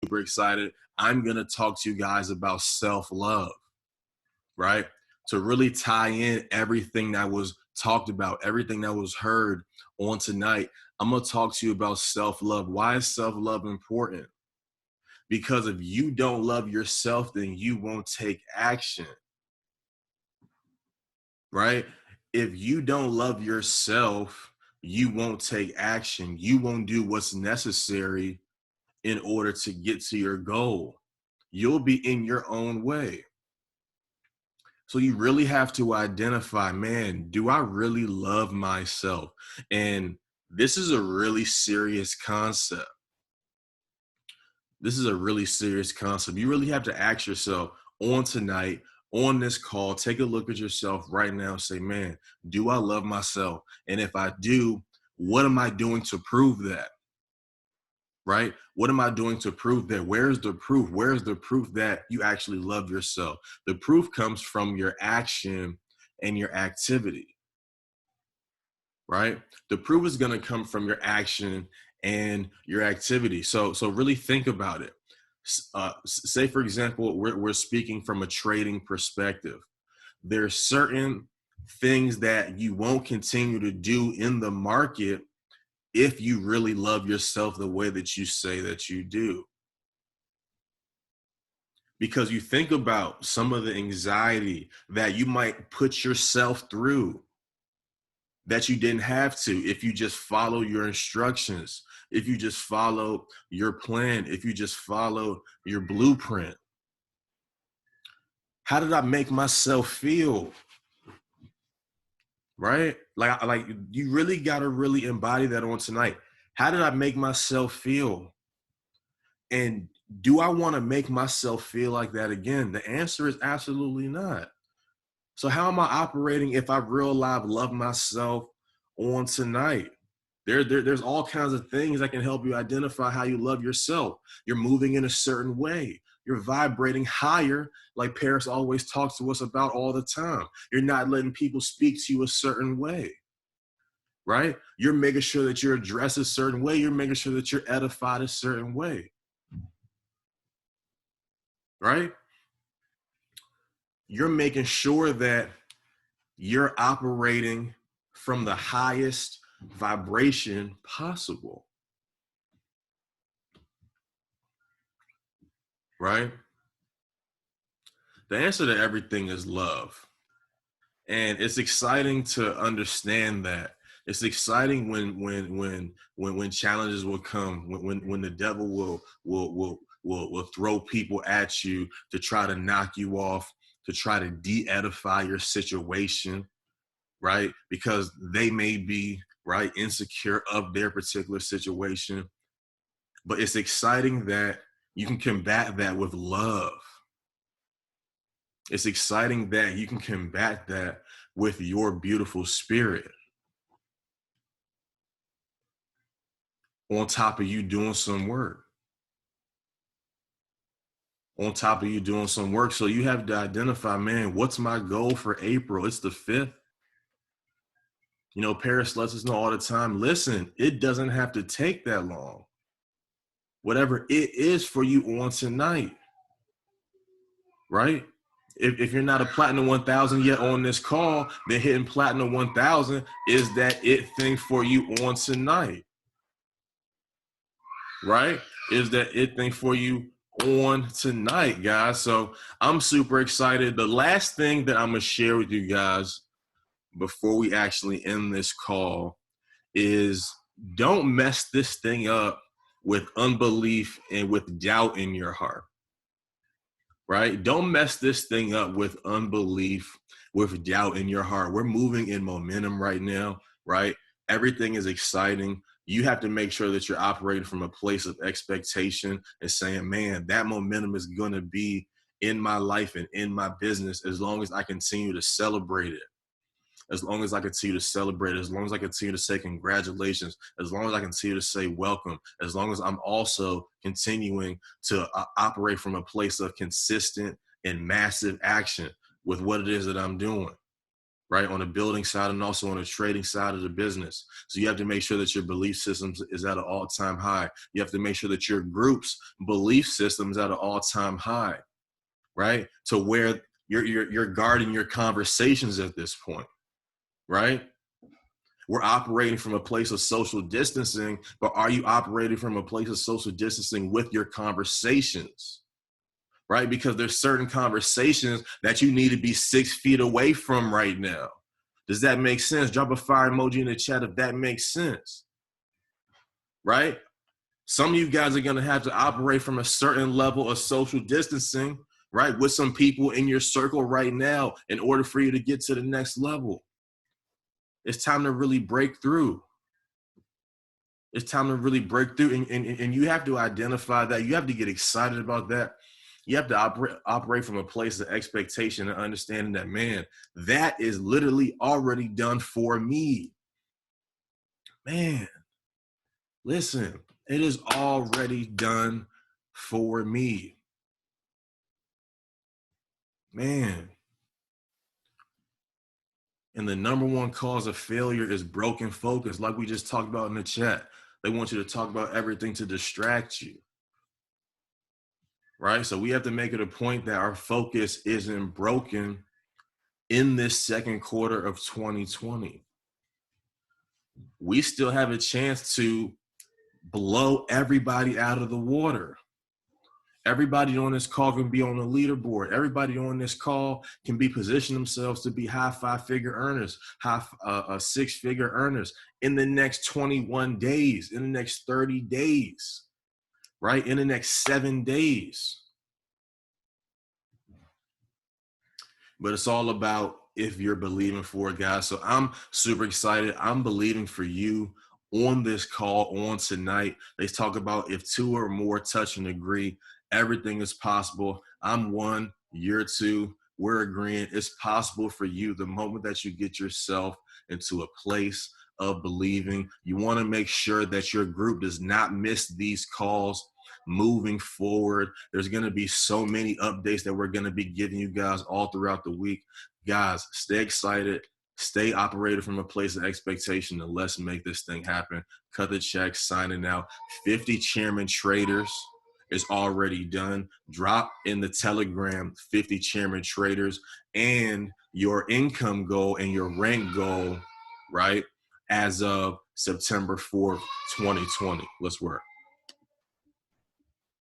super excited. I'm going to talk to you guys about self-love, right? To really tie in everything that was talked about, everything that was heard on tonight, I'm going to talk to you about self-love. Why is self-love important? Because if you don't love yourself, then you won't take action, right? If you don't love yourself, you won't take action. You won't do what's necessary in order to get to your goal. You'll be in your own way. So you really have to identify, man, do I really love myself? And this is a really serious concept. This is a really serious concept. You really have to ask yourself on tonight, on this call, take a look at yourself right now and say, man, do I love myself? And if I do, what am I doing to prove that? Right? What am I doing to prove that? Where's the proof? Where's the proof that you actually love yourself? The proof comes from your action and your activity, right? The proof is going to come from your action and your activity. So really think about it. Say, for example, we're speaking from a trading perspective. There's certain things that you won't continue to do in the market if you really love yourself the way that you say that you do. Because you think about some of the anxiety that you might put yourself through that you didn't have to if you just follow your instructions, if you just follow your plan, if you just follow your blueprint. How did I make myself feel? Right? Like you really got to really embody that on tonight. How did I make myself feel? And do I want to make myself feel like that again? The answer is absolutely not. So how am I operating if I real life love myself on tonight? There's all kinds of things that can help you identify how you love yourself. You're moving in a certain way. You're vibrating higher, like Paris always talks to us about all the time. You're not letting people speak to you a certain way, right? You're making sure that you're addressed a certain way. You're making sure that you're edified a certain way, right? You're making sure that you're operating from the highest vibration possible, right? The answer to everything is love. And it's exciting to understand that. It's exciting when challenges will come, when the devil will throw people at you to try to knock you off, to try to de-edify your situation, right? Because they may be, right, insecure of their particular situation. But it's exciting that you can combat that with love. It's exciting that you can combat that with your beautiful spirit. On top of you doing some work. On top of you doing some work. So you have to identify, man, what's my goal for April? It's the 5th. You know, Paris lets us know all the time, listen, it doesn't have to take that long. Whatever it is for you on tonight, right? If you're not a Platinum 1000 yet on this call, then hitting Platinum 1000 is that it thing for you on tonight, right? Is that it thing for you on tonight, guys? So I'm super excited. The last thing that I'm going to share with you guys before we actually end this call is don't mess this thing up with unbelief and with doubt in your heart. Right? Don't mess this thing up with unbelief, with doubt in your heart. We're moving in momentum right now, right? Everything is exciting. You have to make sure that you're operating from a place of expectation and saying, man, that momentum is going to be in my life and in my business as long as I continue to celebrate it. As long as I continue to celebrate, as long as I continue to say congratulations, as long as I continue to say welcome, as long as I'm also continuing to operate from a place of consistent and massive action with what it is that I'm doing. right? On the building side and also on the trading side of the business. So you have to make sure that your belief system is at an all-time high. You have to make sure that your group's belief system is at an all-time high, right? To where you're guarding your conversations at this point, right? We're operating from a place of social distancing, but are you operating from a place of social distancing with your conversations? Right? Because there's certain conversations that you need to be 6 feet away from right now. Does that make sense? Drop a fire emoji in the chat if that makes sense. Right? Some of you guys are going to have to operate from a certain level of social distancing, right? With some people in your circle right now in order for you to get to the next level. It's time to really break through. It's time to really break through. And you have to identify that. You have to get excited about that. You have to operate from a place of expectation and understanding that, man, that is literally already done for me. Man, listen, it is already done for me. Man. And the number one cause of failure is broken focus, like we just talked about in the chat. They want you to talk about everything to distract you. Right? So we have to make it a point that our focus isn't broken in this second quarter of 2020. We still have a chance to blow everybody out of the water. Everybody on this call can be on the leaderboard. Everybody on this call can be positioning themselves to be high 5-figure earners, high 6-figure earners in the next 21 days, in the next 30 days, right? In the next 7 days. But it's all about if you're believing for it, guys. So I'm super excited. I'm believing for you on this call on tonight. They talk about if 2 or more touch and agree, everything is possible. I'm 1, you're 2. We're agreeing it's possible for you the moment that you get yourself into a place of believing. You want to make sure that your group does not miss these calls moving forward. There's going to be so many updates that we're going to be giving you guys all throughout the week. Guys, stay excited. Stay operated from a place of expectation, and let's make this thing happen. Cut the check, signing out. 50 chairman traders is already done. Drop in the Telegram 50 chairman traders and your income goal and your rank goal, right, as of September 4th, 2020. Let's work.